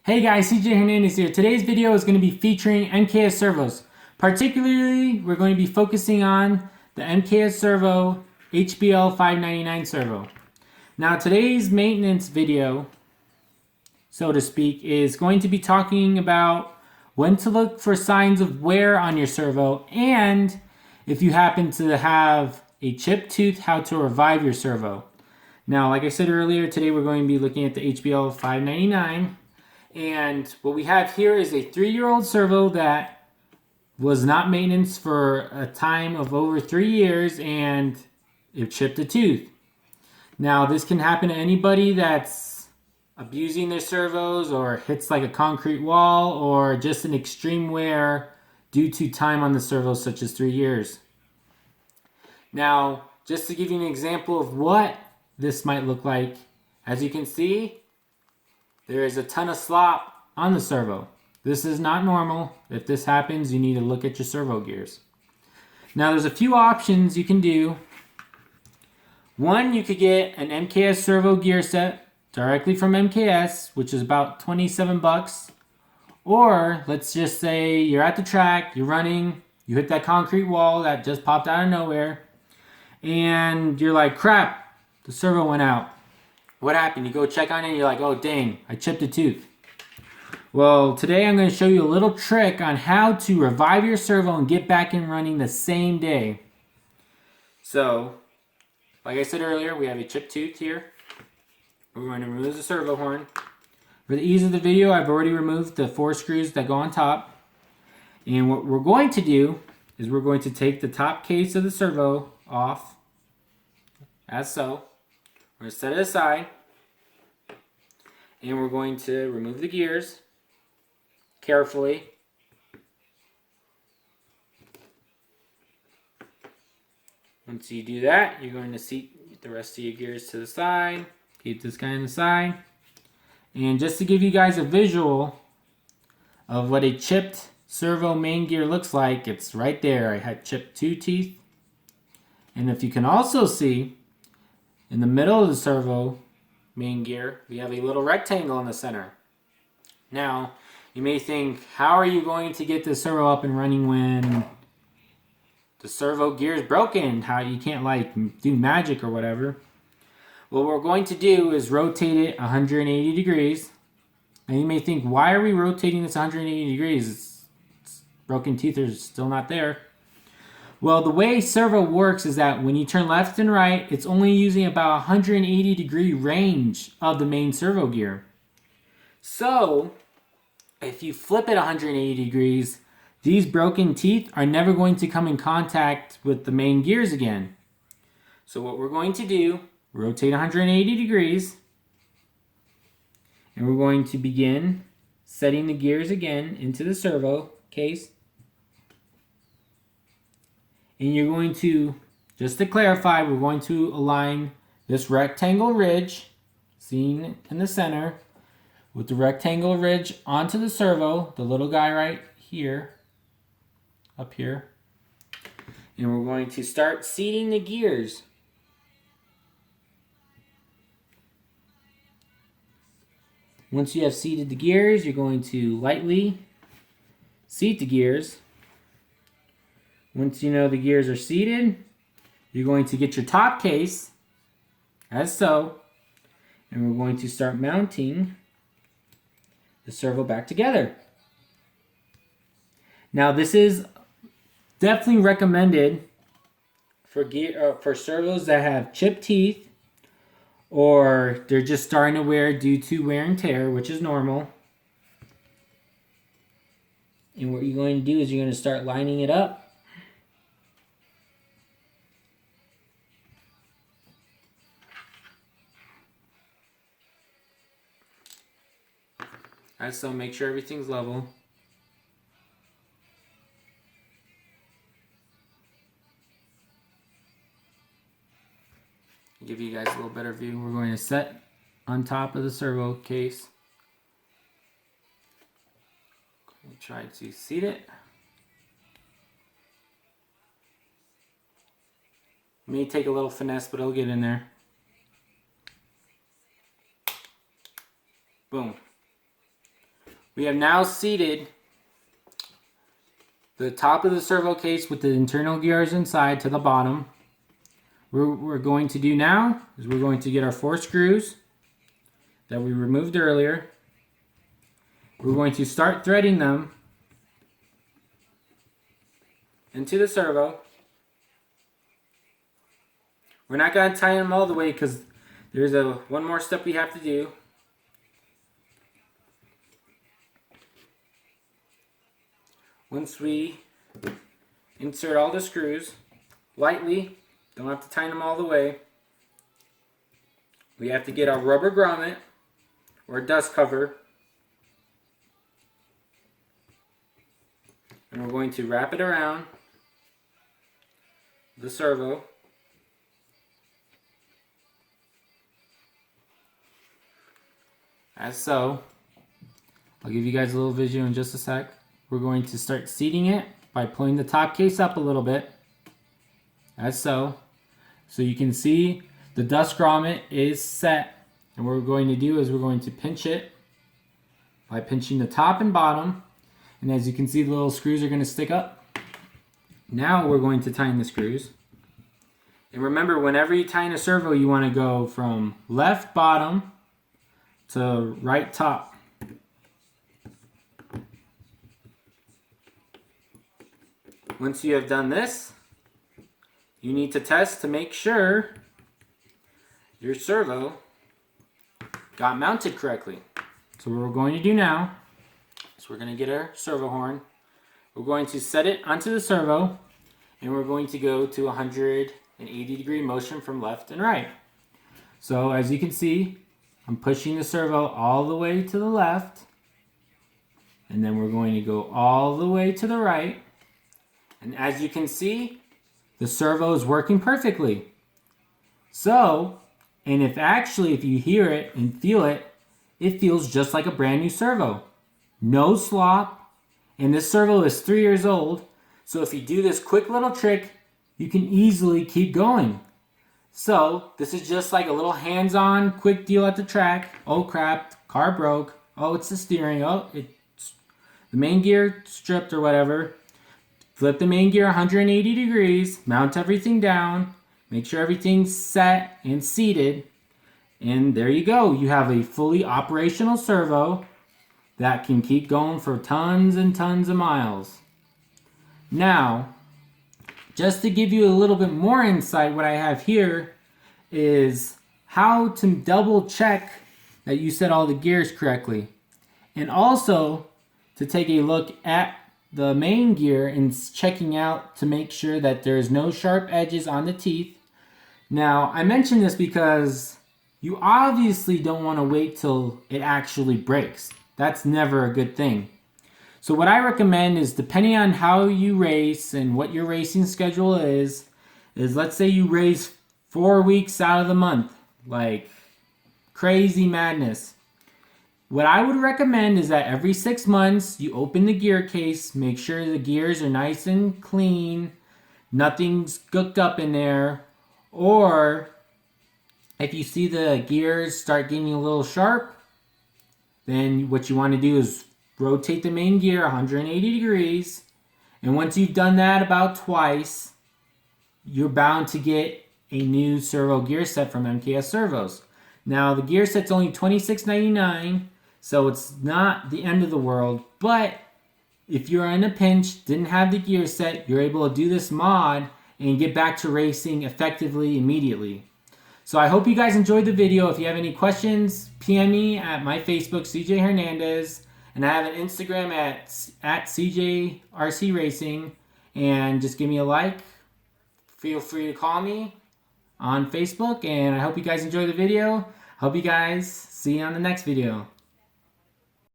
Hey guys, CJ Hernandez here. Today's video is going to be featuring MKS servos. Particularly, we're going to be focusing on the MKS servo HBL 599 servo. Now today's maintenance video, so to speak, is going to be talking about when to look for signs of wear on your servo, and if you happen to have a chipped tooth, how to revive your servo. Now, like I said earlier, today we're going to be looking at the HBL 599. And what we have here is a 3-year-old servo that was not maintenance for a time of over 3 years, and it chipped a tooth. Now, this can happen to anybody that's abusing their servos or hits like a concrete wall or just an extreme wear due to time on the servo, such as 3 years. Now, just to give you an example of what this might look like, as you can see, there is a ton of slop on the servo. This is not normal. If this happens, you need to look at your servo gears. Now, there's a few options you can do. One, you could get an MKS servo gear set directly from MKS, which is about 27 bucks. Or, let's just say you're at the track, you're running, you hit that concrete wall that just popped out of nowhere, and you're like, crap, the servo went out. What happened? You go check on it and you're like, oh dang, I chipped a tooth. Well, today I'm going to show you a little trick on how to revive your servo and get back in running the same day. So, like I said earlier, we have a chipped tooth here. We're going to remove the servo horn. For the ease of the video, I've already removed the 4 screws that go on top. And what we're going to do is we're going to take the top case of the servo off, as so. We're going to set it aside, and we're going to remove the gears carefully. Once you do that, you're going to seat the rest of your gears to the side. Keep this guy on the side. And just to give you guys a visual of what a chipped servo main gear looks like, it's right there. I had chipped 2 teeth. And if you can also see, in the middle of the servo main gear, we have a little rectangle in the center. Now, you may think, how are you going to get the servo up and running when the servo gear is broken? How you can't like do magic or whatever. What we're going to do is rotate it 180 degrees. And you may think, why are we rotating this 180 degrees? Broken teeth are still not there. Well, the way servo works is that when you turn left and right, it's only using about 180 degree range of the main servo gear. So, if you flip it 180 degrees, these broken teeth are never going to come in contact with the main gears again. So what we're going to do, rotate 180 degrees, and we're going to begin setting the gears again into the servo case. And you're going to, just to clarify, we're going to align this rectangle ridge, seen in the center, with the rectangle ridge onto the servo, the little guy right here, up here. And we're going to start seating the gears. Once you have seated the gears, you're going to lightly seat the gears. Once you know the gears are seated, you're going to get your top case, as so, and we're going to start mounting the servo back together. Now, this is definitely recommended for servos that have chipped teeth, or they're just starting to wear due to wear and tear, which is normal. And what you're going to do is you're going to start lining it up. So make sure everything's level. Give you guys a little better view. We're going to set on top of the servo case. Try to seat it. May take a little finesse, but it'll get in there. Boom. We have now seated the top of the servo case with the internal gears inside to the bottom. What we're going to do now is we're going to get our 4 screws that we removed earlier. We're going to start threading them into the servo. We're not going to tie them all the way because there's one more step we have to do. Once we insert all the screws lightly, don't have to tighten them all the way, we have to get our rubber grommet or dust cover, and we're going to wrap it around the servo. As so. I'll give you guys a little visual in just a sec. We're going to start seating it by pulling the top case up a little bit, as so. So you can see the dust grommet is set, and what we're going to do is we're going to pinch it by pinching the top and bottom, and as you can see the little screws are going to stick up. Now we're going to tighten the screws. And remember, whenever you tighten a servo, you want to go from left bottom to right top. Once you have done this, you need to test to make sure your servo got mounted correctly. So what we're going to do now is we're going to get our servo horn. We're going to set it onto the servo, and we're going to go to 180-degree motion from left and right. So as you can see, I'm pushing the servo all the way to the left, and then we're going to go all the way to the right. And as you can see, the servo is working perfectly. So, and if you hear it and feel it, it feels just like a brand new servo. No slop, and this servo is 3 years old, so if you do this quick little trick, you can easily keep going. So, this is just like a little hands-on quick deal at the track. Oh crap, car broke. Oh, it's the steering. Oh, it's the main gear stripped or whatever. Flip the main gear 180 degrees, mount everything down, make sure everything's set and seated, and there you go. You have a fully operational servo that can keep going for tons and tons of miles. Now, just to give you a little bit more insight, what I have here is how to double check that you set all the gears correctly, and also to take a look at the main gear and checking out to make sure that there's no sharp edges on the teeth. Now, I mention this because you obviously don't want to wait till it actually breaks. That's never a good thing. So what I recommend is, depending on how you race and what your racing schedule is let's say you race 4 weeks out of the month, like crazy madness. What I would recommend is that every 6 months, you open the gear case, make sure the gears are nice and clean, nothing's gooked up in there, or if you see the gears start getting a little sharp, then what you want to do is rotate the main gear 180 degrees, and once you've done that about twice, you're bound to get a new servo gear set from MKS Servos. Now, the gear set's only $26.99, so it's not the end of the world, but if you're in a pinch, didn't have the gear set, you're able to do this mod and get back to racing effectively immediately. So I hope you guys enjoyed the video. If you have any questions, PM me at my Facebook, CJ Hernandez, and I have an Instagram at CJRC Racing, and just give me a like. Feel free to call me on Facebook, and I hope you guys enjoy the video. Hope you guys see you on the next video.